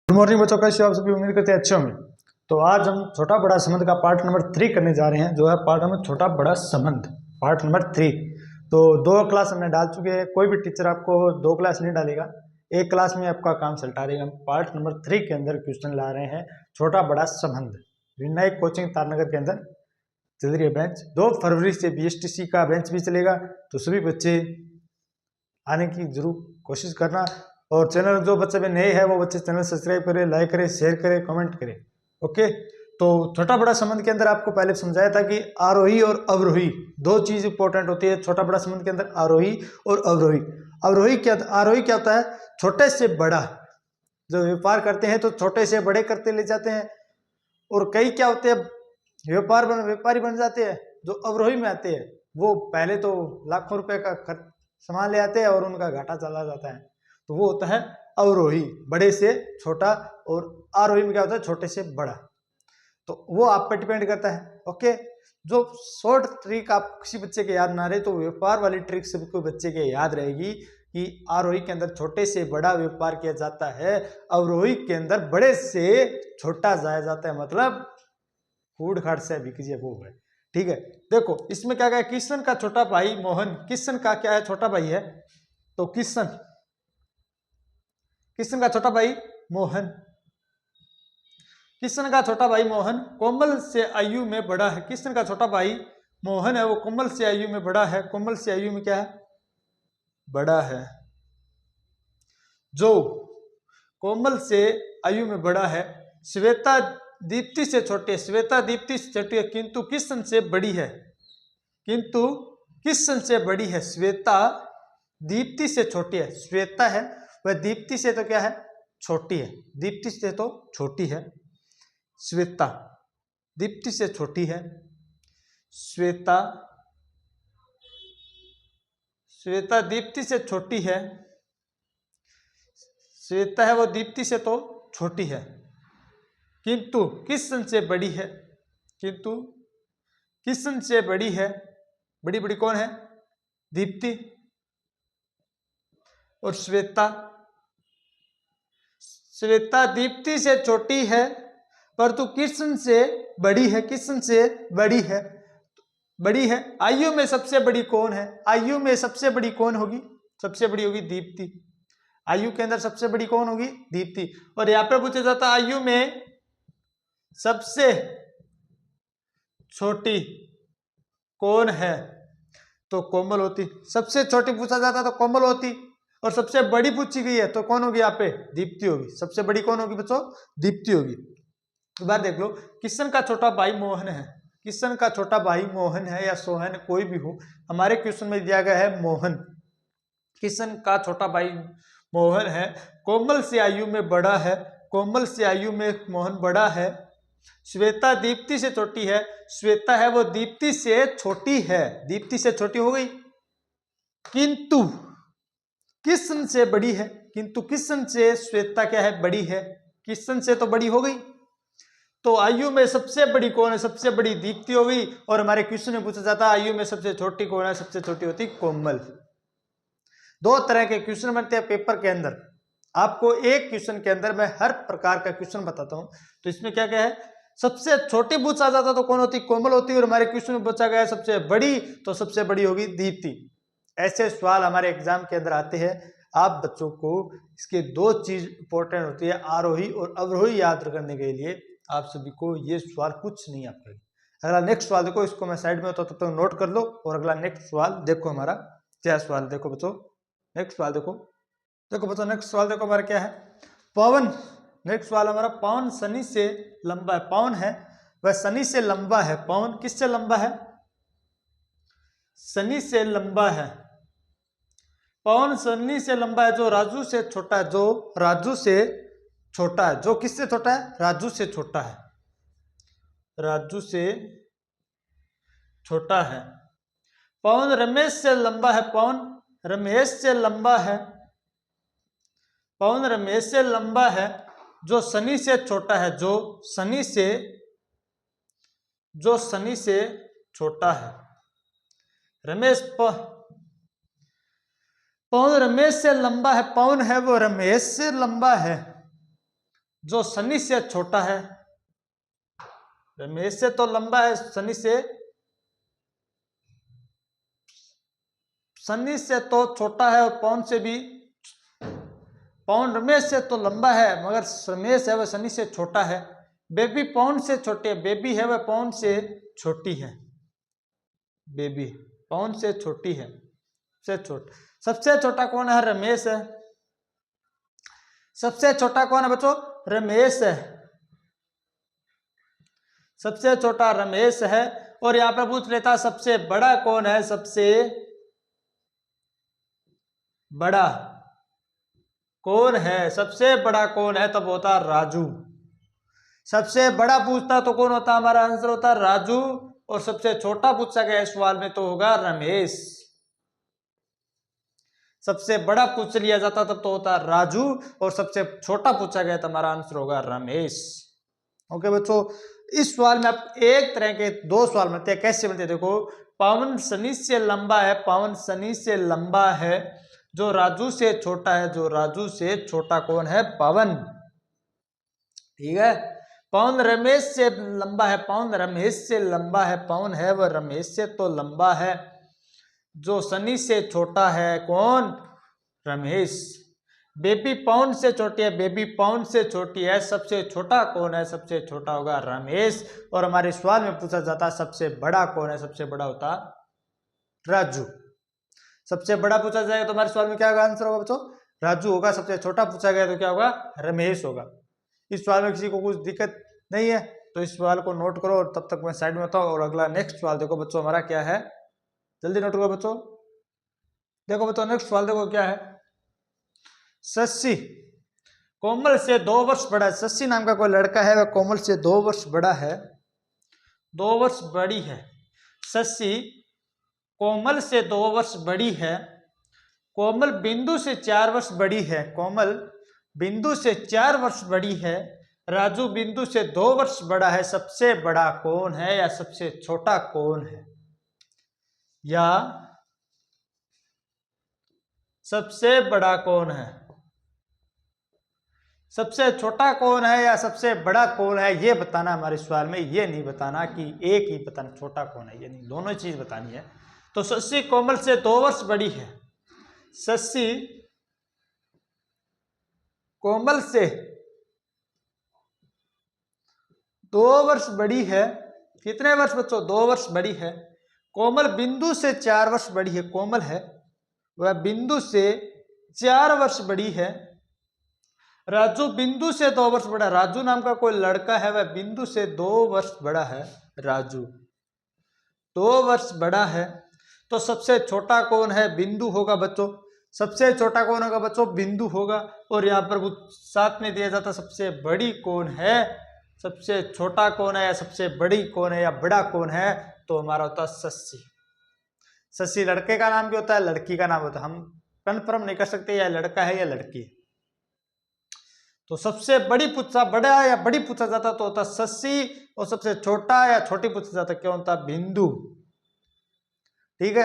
Good morning बच्चों, कैसे हो आप सभी? उम्मीद करते हैं अच्छे होंगे। तो आज हम छोटा बड़ा संबंध का पार्ट नंबर 3 करने जा रहे हैं, जो है पार्ट नंबर छोटा बड़ा संबंध पार्ट नंबर 3। तो 2 क्लास हमने डाल चुके हैं। कोई भी टीचर आपको 2 क्लास नहीं डालेगा, एक क्लास में आपका काम चलता रहेगा। हम पार्ट नंबर 3 के अंदर क्वेश्चन ला रहे हैं, छोटा बड़ा संबंध। विनायक कोचिंग तारनगर के अंदर चल रही है बैच। 2 फरवरी से BSTC का बेंच भी चलेगा, तो सभी बच्चे आने की जरूर कोशिश करना। और चैनल जो बच्चे में नए हैं वो बच्चे चैनल सब्सक्राइब करें, लाइक करें, शेयर करें, कमेंट करें। ओके, तो छोटा बड़ा संबंध के अंदर आपको पहले समझाया था कि आरोही और अवरोही 2 चीज इंपॉर्टेंट होती है छोटा बड़ा संबंध के अंदर, आरोही और अवरोही। आरोही क्या होता है? छोटे से बड़ा। जो व्यापार करते हैं तो छोटे से बड़े करते ले जाते हैं। और कई क्या होते हैं, व्यापारी बन जाते हैं। जो अवरोही में आते हैं वो पहले तो लाखों रुपए का सामान ले आते हैं और उनका घाटा चला जाता है, तो वो होता है अवरोही, बड़े से छोटा। और आरोही में क्या होता है? छोटे से बड़ा। तो वो आप पर डिपेंड करता है। ओके, जो शॉर्ट ट्रिक आप किसी बच्चे के याद ना रहे, तो व्यापार वाली ट्रिक सभी को बच्चे के याद रहेगी कि आरोही के अंदर छोटे से बड़ा व्यापार किया जाता है, अवरोही के अंदर बड़े से छोटा जाया जाता है। मतलब फूड खाट से बिक जाए वो है। ठीक है, देखो इसमें क्या है, किशन का छोटा भाई मोहन। किशन का क्या है? छोटा भाई है। तो किशन का छोटा भाई मोहन। किशन का छोटा भाई मोहन कोमल से आयु में बड़ा है। किशन का छोटा भाई मोहन है, वो कोमल से आयु में बड़ा है। कोमल से आयु में क्या है? बड़ा है। जो कोमल से आयु में बड़ा है। श्वेता दीप्ति से छोटी है। श्वेता दीप्ति से छोटी है, किंतु किशन से बड़ी है। किंतु किशन से बड़ी है। श्वेता दीप्ति से छोटी है। श्वेता है वह दीप्ति से तो क्या है? छोटी है। दीप्ति से तो छोटी है। श्वेता दीप्ति से छोटी है। श्वेता दीप्ति से छोटी है। श्वेता है वो दीप्ति से तो छोटी है, किंतु किशन से बड़ी है। किंतु किशन से बड़ी है। बड़ी बड़ी कौन है? दीप्ति और श्वेता। श्वेता दीप्ति से छोटी है परंतु किशन से बड़ी है। किशन से बड़ी है। बड़ी है। आयु में सबसे बड़ी कौन है? आयु में सबसे बड़ी कौन होगी? सबसे बड़ी होगी दीप्ति। आयु के अंदर सबसे बड़ी कौन होगी? दीप्ति। और यहां पर पूछा जाता है आयु में सबसे छोटी कौन है? तो कोमल होती। सबसे छोटी पूछा जाता तो कोमल होती, और सबसे बड़ी पूछी गई है तो कौन होगी? यहाँ पे दीप्ति होगी। सबसे बड़ी कौन होगी बच्चों? दीप्ति होगी। एक बार देख लो, किशन का छोटा भाई मोहन है। किशन का छोटा भाई मोहन है या सोहन, कोई भी हो। हमारे क्वेश्चन में दिया गया है मोहन। किशन का छोटा भाई मोहन है, कोमल से आयु में बड़ा है। कोमल से आयु में मोहन बड़ा है। श्वेता दीप्ति से छोटी है। श्वेता है वो दीप्ति से छोटी है। दीप्ति से छोटी हो गई। किंतु किशन से बड़ी है। किंतु किशन से श्वेता क्या है? बड़ी है। किशन से तो बड़ी हो गई। तो आयु में सबसे बड़ी कौन है? सबसे बड़ी दीप्ति हो गई। और हमारे क्वेश्चन में पूछा जाता है आयु में सबसे छोटी कौन है? सबसे छोटी होती कोमल। 2 तरह के क्वेश्चन बनते हैं पेपर के अंदर। आपको एक क्वेश्चन के अंदर मैं हर प्रकार का क्वेश्चन बताता हूं। तो इसमें क्या क्या है? सबसे छोटी पूछा जाता तो कौन होती? कोमल होती। और हमारे क्वेश्चन में पूछा गया सबसे बड़ी, तो सबसे बड़ी होगी दीप्ति। ऐसे सवाल हमारे एग्जाम के अंदर आते हैं। आप बच्चों को इसके 2 चीज इंपॉर्टेंट होती है, आरोही और अवरोही याद करने के लिए। आप सभी को ये सवाल कुछ नहीं आपका। अगला नेक्स्ट सवाल देखो, इसको मैं साइड में होता तब तक नोट कर लो। और अगला नेक्स्ट सवाल देखो, हमारा क्या सवाल देखो बच्चों। नेक्स्ट सवाल देखो। देखो बच्चों, नेक्स्ट सवाल देखो हमारा क्या है। पवन। नेक्स्ट सवाल हमारा, पवन शनि से लंबा है। पवन है वह शनि से लंबा है। पवन किससे लंबा है? शनि से लंबा है। पवन शनि से लंबा है। जो राजू से छोटा है। जो राजू से छोटा है। जो किससे छोटा है? राजू से छोटा है। राजू से छोटा है। पवन रमेश से लंबा है। पवन रमेश से लंबा है। पवन रमेश से लंबा है। जो शनि से छोटा है। जो शनि से छोटा है। पवन रमेश से लंबा है। पवन है वो रमेश से लंबा है। जो शनि से छोटा है, रमेश से तो लंबा है, शनि से तो छोटा है, और पवन से भी, पवन रमेश से तो लंबा है मगर रमेश है वह शनि से छोटा है। बेबी पवन से छोटी है, बेबी है वह पवन से छोटी है, बेबी पवन से छोटी है, सबसे छोटा कौन है? रमेश है। सबसे छोटा कौन है बच्चों? रमेश है, सबसे छोटा रमेश है। और यहां पर पूछ लेता सबसे बड़ा कौन है? सबसे बड़ा कौन है? सबसे बड़ा कौन है? तब होता राजू। सबसे बड़ा पूछता तो कौन होता? हमारा आंसर होता राजू। और सबसे छोटा पूछा गया इस सवाल में तो होगा रमेश। सबसे बड़ा पूछ लिया जाता तब तो होता राजू, और सबसे छोटा पूछा गया तो हमारा आंसर होगा रमेश। ओके बच्चों, इस सवाल में आप एक तरह के दो सवाल बनते हैं। कैसे बनते हैं? देखो, पवन शनि से लंबा है, पवन शनि से लंबा है, जो राजू से छोटा है, जो राजू से छोटा कौन है? पवन। ठीक है, पवन रमेश से लंबा है, पवन रमेश से लंबा है, पवन है वह रमेश से तो लंबा है, जो शनि से छोटा है कौन? रमेश। बेबी पवन से छोटी है, बेबी पवन से छोटी है, सबसे छोटा कौन है? सबसे छोटा होगा रमेश। और हमारे सवाल में पूछा जाता सबसे बड़ा कौन है? सबसे बड़ा होता राजू। सबसे बड़ा पूछा जाएगा तो हमारे सवाल में क्या होगा? आंसर होगा बच्चों राजू होगा। सबसे छोटा पूछा गया तो क्या होगा? रमेश होगा। इस सवाल में किसी को कुछ दिक्कत नहीं है तो इस सवाल को नोट करो, और तब तक मैं साइड में बताऊं। और अगला नेक्स्ट सवाल देखो बच्चों, हमारा क्या है? जल्दी नोट करो बच्चों। देखो बच्चों, नेक्स्ट सवाल देखो क्या है। शशि कोमल से 2 वर्ष बड़ा है। शशि नाम का कोई लड़का है, वह कोमल से 2 वर्ष बड़ा है, 2 वर्ष बड़ी है। शशि कोमल से 2 वर्ष बड़ी है, कोमल बिंदु से 4 वर्ष बड़ी है, कोमल बिंदु से 4 वर्ष बड़ी है, राजू बिंदु से 2 वर्ष बड़ा है। सबसे बड़ा कौन है या सबसे छोटा कौन है? या सबसे बड़ा कौन है? सबसे छोटा कौन है या सबसे बड़ा कौन है? ये बताना हमारे सवाल में, ये नहीं बताना कि एक ही बताना छोटा कौन है, ये नहीं, दोनों चीज बतानी है। तो शशि कोमल से 2 वर्ष बड़ी है, शशि कोमल से 2 वर्ष बड़ी है। कितने वर्ष बच्चों? 2 वर्ष बड़ी है। कोमल बिंदु से 4 वर्ष बड़ी है, कोमल है वह बिंदु से 4 वर्ष बड़ी है। राजू बिंदु से 2 वर्ष बड़ा, राजू नाम का कोई लड़का है, वह बिंदु से 2 वर्ष बड़ा है, राजू 2 वर्ष बड़ा है। तो सबसे छोटा कौन है? बिंदु होगा बच्चों। सबसे छोटा कौन होगा बच्चों? बिंदु होगा। और यहाँ पर साथ में दिया जाता सबसे बड़ी कौन है? सबसे छोटा कौन है या सबसे बड़ी कौन है या बड़ा कौन है? तो हमारा होता है शशि। शशि लड़के का नाम भी होता है, लड़की का नाम होता है। हम कन्फर्म नहीं कर सकते या लड़का है या लड़की है। तो सबसे बड़ी पूछा बड़ा या बड़ी पूछा जाता तो होता शशि, और सबसे छोटा या छोटी पूछा जाता क्या होता? बिंदु। ठीक है,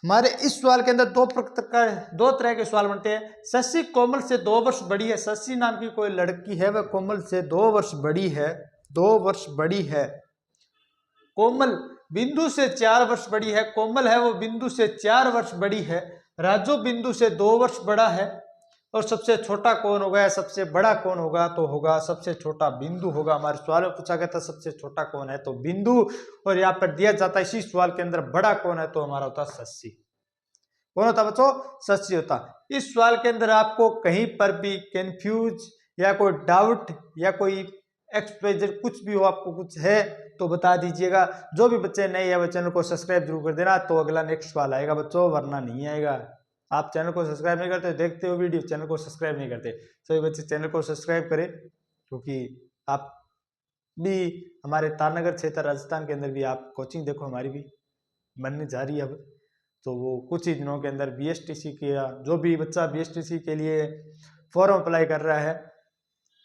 हमारे इस सवाल के अंदर दो तरह के सवाल बनते हैं। शशि कोमल से 2 वर्ष बड़ी है, शशि नाम की कोई लड़की है, वह कोमल से 2 वर्ष बड़ी है, 2 वर्ष बड़ी है। कोमल बिंदु से 4 वर्ष बड़ी है, कोमल है वो बिंदु से 4 वर्ष बड़ी है। राजू बिंदु से 2 वर्ष बड़ा है। और सबसे छोटा कौन होगा या सबसे बड़ा कौन होगा? तो होगा सबसे छोटा बिंदु होगा। हमारे सवाल में पूछा गया था सबसे छोटा कौन है, तो बिंदु। और यहाँ पर दिया जाता है इसी सवाल के अंदर बड़ा कौन है, तो हमारा होता शशि। कौन होता बच्चों? शशि होता। इस सवाल के अंदर आपको कहीं पर भी कंफ्यूज या कोई डाउट या कोई एक्सप्रेशन कुछ भी हो, आपको कुछ है तो बता दीजिएगा। जो भी बच्चे नए हैं वो चैनल को सब्सक्राइब जरूर कर देना, तो अगला नेक्स्ट सवाल आएगा बच्चों, वरना नहीं आएगा। आप चैनल को सब्सक्राइब नहीं करते, देखते हो वीडियो, चैनल को सब्सक्राइब नहीं करते। सभी बच्चे चैनल को सब्सक्राइब करें, क्योंकि आप भी हमारे तारनगर क्षेत्र राजस्थान के अंदर भी आप कोचिंग देखो, हमारी भी बनने जा रही है अब। तो वो कुछ ही दिनों के अंदर BSTC के, जो भी बच्चा BSTC के लिए फॉर्म अप्लाई कर रहा है,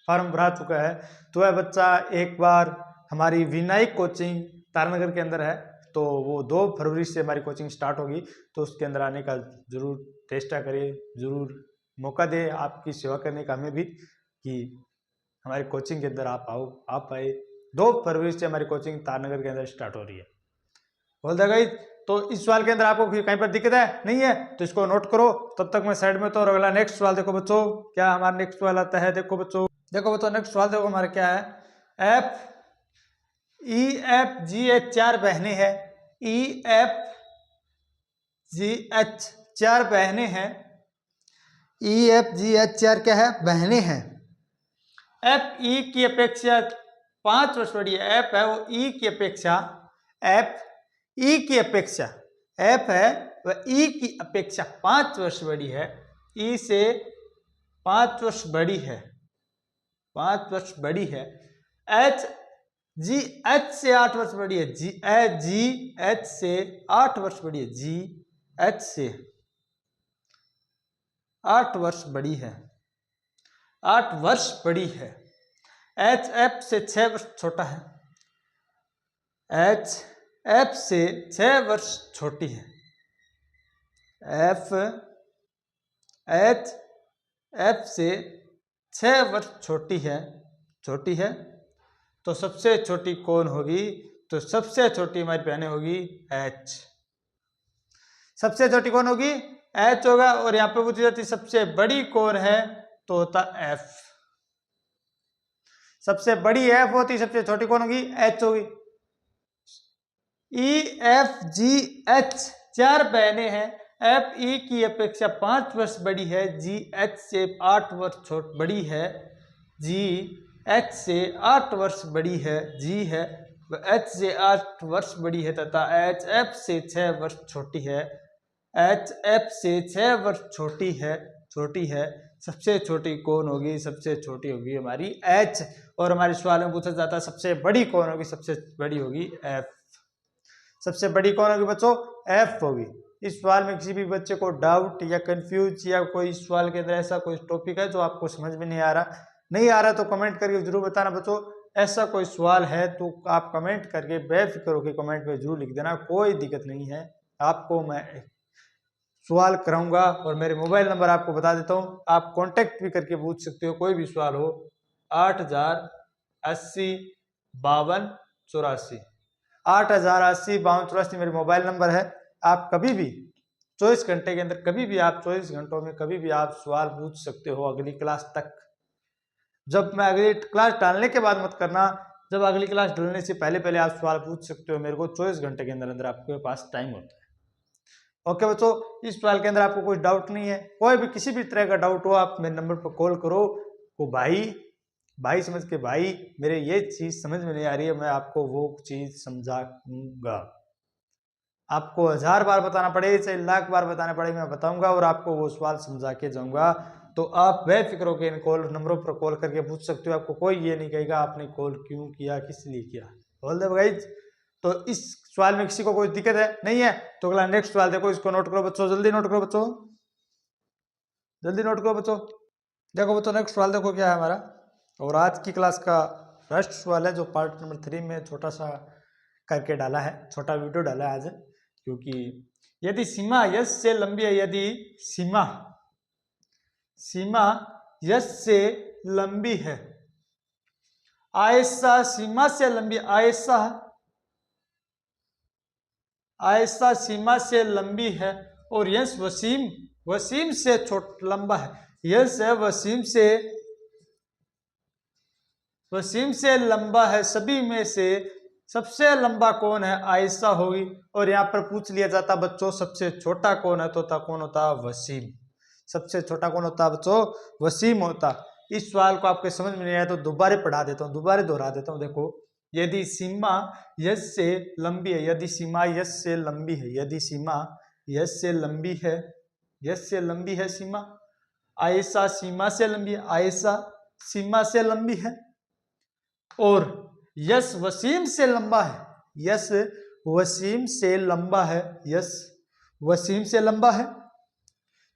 फॉर्म भरा चुका है, तो वह बच्चा एक बार हमारी विनायक कोचिंग तारनगर के अंदर है, तो वो 2 फरवरी से हमारी कोचिंग स्टार्ट होगी। तो उसके अंदर आने का जरूर चेष्टा करें, जरूर मौका दें आपकी सेवा करने का हमें भी। कि हमारी कोचिंग के अंदर आप आओ। आप आए, 2 फरवरी से हमारी कोचिंग तारनगर के अंदर स्टार्ट हो रही है। बोल देगा गाइस। तो इस सवाल के अंदर आपको कहीं पर दिक्कत है नहीं है तो इसको नोट करो, तब तक मैं साइड में। तो और अगला नेक्स्ट सवाल देखो बच्चों, क्या हमारा नेक्स्ट सवाल आता है। देखो बच्चों नेक्स्ट सवाल देखो हमारा क्या है। EFGH 4 बहनें हैं। EFGH 4 बहनें हैं। EFGH 4 क्या है? बहनें हैं। FE की अपेक्षा 5 वर्ष बड़ी है। F है वो E की अपेक्षा, FE की अपेक्षा, F है वह E की अपेक्षा 5 वर्ष बड़ी है। E से 5 वर्ष बड़ी है, 5 वर्ष बड़ी है। GH से 8 वर्ष बड़ी है। GH से 8 वर्ष बड़ी है। GH से 8 वर्ष बड़ी है, 8 वर्ष बड़ी है। HF से 6 वर्ष छोटा है। HF से 6 वर्ष छोटी है। HF से 6 वर्ष छोटी है। तो सबसे छोटी कौन होगी? तो सबसे छोटी हमारी बहनें होगी H। सबसे छोटी कौन होगी? H होगा। और यहाँ पे पूछी जाती सबसे बड़ी कौन है? तो होता F। सबसे बड़ी F होती, सबसे छोटी कौन होगी? H होगी। EFGH 4 बहनें हैं। FE की अपेक्षा 5 वर्ष बड़ी है। GH से 8 वर्ष बड़ी है। GH से 8 वर्ष बड़ी है। G है H से 8 वर्ष बड़ी है तथा HF से 6 वर्ष छोटी है। HF से 6 वर्ष छोटी है। सबसे छोटी कौन होगी? सबसे छोटी होगी हमारी H। और हमारे सवाल में पूछा जाता है सबसे बड़ी कौन होगी? सबसे बड़ी होगी F। सबसे बड़ी कौन होगी बच्चों? F होगी। इस सवाल में किसी भी बच्चे को डाउट या कंफ्यूज या कोई सवाल के अंदर ऐसा कोई टॉपिक है जो आपको समझ में नहीं आ रहा तो कमेंट करके जरूर बताना बच्चों। ऐसा कोई सवाल है तो आप कमेंट करके बेफिक्र होकर कमेंट में जरूर लिख देना, कोई दिक्कत नहीं है। आपको मैं सवाल कराऊंगा और मेरे मोबाइल नंबर आपको बता देता हूँ, आप कांटेक्ट भी करके पूछ सकते हो। कोई भी सवाल हो 8080 52 84, 8080 52 84 मेरे मोबाइल नंबर है। आप कभी भी 24 घंटे के अंदर, कभी भी आप 24 घंटों में कभी भी आप सवाल पूछ सकते हो अगली क्लास तक। जब मैं अगली क्लास डालने के बाद मत करना, जब अगली क्लास डालने से पहले पहले आप सवाल पूछ सकते हो मेरे को। 24 घंटे के अंदर आपके पास टाइम होता है। ओके बच्चों, इस सवाल के अंदर आपको कोई डाउट नहीं है। कोई भी किसी भी तरह का डाउट हो आप मेरे नंबर पर कॉल करो। वो भाई समझ के, भाई मेरे ये चीज समझ में नहीं आ रही है, मैं आपको वो चीज समझाऊंगा। आपको 1000 बार बताना पड़े चाहे 1,00,000 बार बताना पड़े, मैं बताऊंगा और आपको वो सवाल समझा के जाऊंगा। तो आप बेफिक्र होकर इन कॉल नंबरों पर कॉल करके पूछ सकते हो। आपको कोई ये नहीं कहेगा आपने कॉल क्यों किया, किस लिए किया। बोल दे गाइस। तो इस सवाल में किसी को कोई दिक्कत है नहीं है तो अगला नेक्स्ट सवाल देखो, इसको नोट करो बच्चों, जल्दी नोट करो बच्चों, जल्दी नोट करो बच्चों। देखो बच्चों नेक्स्ट सवाल देखो क्या है हमारा। और आज की क्लास का फर्स्ट सवाल है जो पार्ट नंबर 3 में छोटा सा करके डाला है, छोटा वीडियो डाला है आज। क्योंकि यदि सीमा यश से लंबी है, यदि सीमा यश से लंबी है, आयशा सीमा से लंबी, आयशा सीमा से लंबी है और यश वसीम से लंबा है। यश है वसीम से लंबा है। सभी में से सबसे लंबा कौन है? आयशा होगी। और यहाँ पर पूछ लिया जाता बच्चों सबसे छोटा कौन है, तो कौन होता? वसीम। सबसे छोटा कौन होता बच्चों? वसीम होता। इस सवाल को आपके समझ में नहीं आया तो दोबारा पढ़ा देता हूँ, दोबारा दोहरा देता हूँ। देखो, यदि सीमा यश से लंबी है, यदि सीमा यश से लंबी है, यदि सीमा यश से लंबी है, यश से लंबी है सीमा, आयशा सीमा से लंबी है, आयशा सीमा से लंबी है और यश वसीम से लंबा है, यश वसीम से लंबा है, यश वसीम से लंबा है।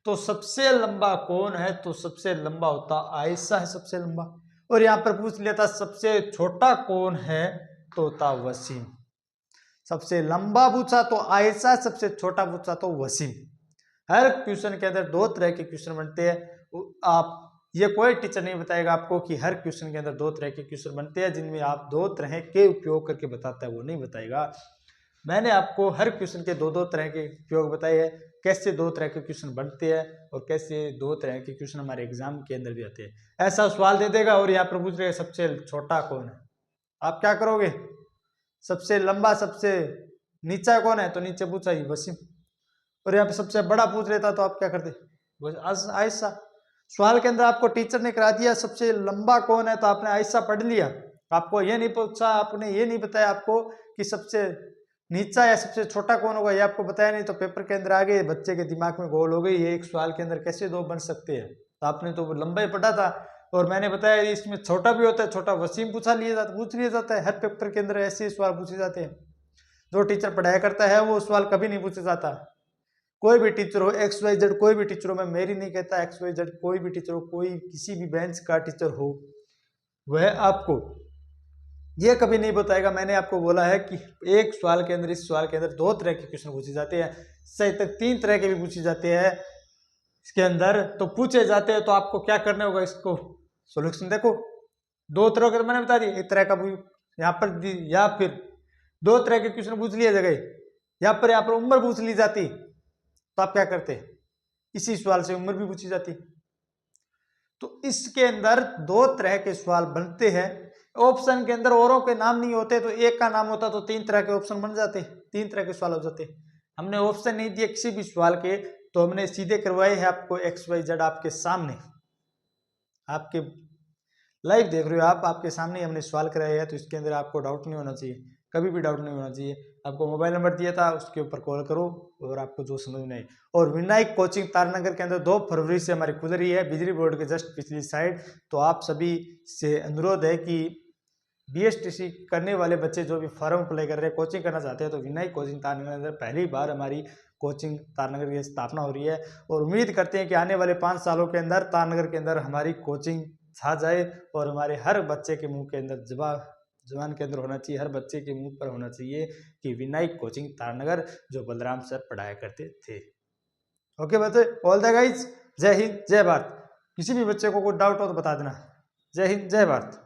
तो सबसे लंबा कौन है? तो सबसे लंबा होता आयशा है, सबसे लंबा। और यहां पर पूछ लिया था सबसे छोटा कौन है, तो होता वसीम। सबसे लंबा पूछा तो आयशा, सबसे छोटा पूछा तो वसीम। हर क्वेश्चन के अंदर 2 तरह के क्वेश्चन बनते हैं। आप ये कोई टीचर नहीं बताएगा आपको कि हर क्वेश्चन के अंदर 2 तरह के क्वेश्चन बनते हैं जिनमें आप 2 तरह के उपयोग करके बताता है, वो नहीं बताएगा। मैंने आपको हर क्वेश्चन के 2-2 तरह के उपयोग बताए हैं, कैसे 2 तरह के क्वेश्चन बनते हैं और कैसे 2 तरह के क्वेश्चन हमारे एग्जाम के अंदर भी आते हैं। ऐसा सवाल दे देगा और यहाँ पर पूछ रहे सबसे छोटा कौन है, आप क्या करोगे? सबसे लंबा सबसे नीचा कौन है, तो नीचे पूछा ही वसीम। और यहाँ पे सबसे बड़ा पूछ लेता तो आप क्या करते? आयशा। सवाल के अंदर आपको टीचर ने करा दिया सबसे लंबा कौन है, तो आपने आयशा पढ़ लिया। आपको ये नहीं पूछा, आपने ये नहीं बताया आपको कि सबसे नीचा या सबसे छोटा कौन होगा, ये आपको बताया नहीं, तो पेपर के अंदर आगे बच्चे के दिमाग में गोल हो गई ये एक सवाल के अंदर कैसे 2 बन सकते हैं। तो आपने तो लंबा ही पढ़ा था और मैंने बताया इसमें छोटा भी होता है, छोटा वसीम पूछ लिया जाता है। हर पेपर के अंदर ऐसे सवाल पूछे जाते हैं। जो टीचर पढ़ाया करता है वो सवाल कभी नहीं पूछा जाता। कोई भी टीचर हो, XYZ कोई भी टीचर हो, मैं मेरी नहीं कहता, XYZ कोई भी टीचर हो, कोई किसी भी बेंच का टीचर हो, वह आपको ये कभी नहीं बताएगा। मैंने आपको बोला है कि एक सवाल के अंदर, इस सवाल के अंदर 2 तरह के क्वेश्चन पूछे जाते हैं, सही तक 3 तरह के भी पूछे जाते हैं इसके अंदर, तो पूछे जाते हैं। तो आपको क्या करना होगा, इसको सोल्यूशन देखो। 2 तरह के तो मैंने बता दिया, एक तरह का यहाँ पर या फिर 2 तरह के क्वेश्चन पूछ लिया जगह, यहाँ पर उम्र पूछ ली जाती, तो आप क्या करते? इसी सवाल से उम्र भी पूछी जाती। तो इसके अंदर 2 तरह के सवाल बनते हैं। ऑप्शन के अंदर औरों के नाम नहीं होते, तो एक का नाम होता तो 3 तरह के ऑप्शन बन जाते, 3 तरह के सवाल हो जाते। हमने ऑप्शन नहीं दिए किसी भी सवाल के, तो हमने सीधे करवाए हैं आपको XYZ आपके सामने, आपके लाइव देख रहे हो आप, आपके सामने हमने सवाल कराया है, तो इसके अंदर आपको डाउट नहीं होना चाहिए, कभी भी डाउट नहीं होना चाहिए। आपको मोबाइल नंबर दिया था, उसके ऊपर कॉल करो और आपको जो समझ में आए। और विनायक कोचिंग तारनगर के अंदर 2 फरवरी से हमारी खुल रही है, बिजली बोर्ड के जस्ट पिछली साइड। तो आप सभी से अनुरोध है कि BSTC करने वाले बच्चे जो भी फॉर्म अप्लाई कर रहे हैं, कोचिंग करना चाहते हैं, तो विनायक कोचिंग तारनगर के अंदर पहली बार हमारी कोचिंग तारनगर की स्थापना हो रही है। और उम्मीद करते हैं कि आने वाले 5 सालों के अंदर तारनगर के अंदर हमारी कोचिंग छा जाए और हमारे हर बच्चे के मुंह के अंदर जबान के अंदर होना चाहिए, हर बच्चे के मुंह पर होना चाहिए कि विनायक कोचिंग तारनगर, जो बलराम सर पढ़ाया करते थे। ओके बच्चे, ऑल द गाइज, जय हिंद जय भारत। किसी भी बच्चे को कोई डाउट हो तो बता देना। जय हिंद जय भारत।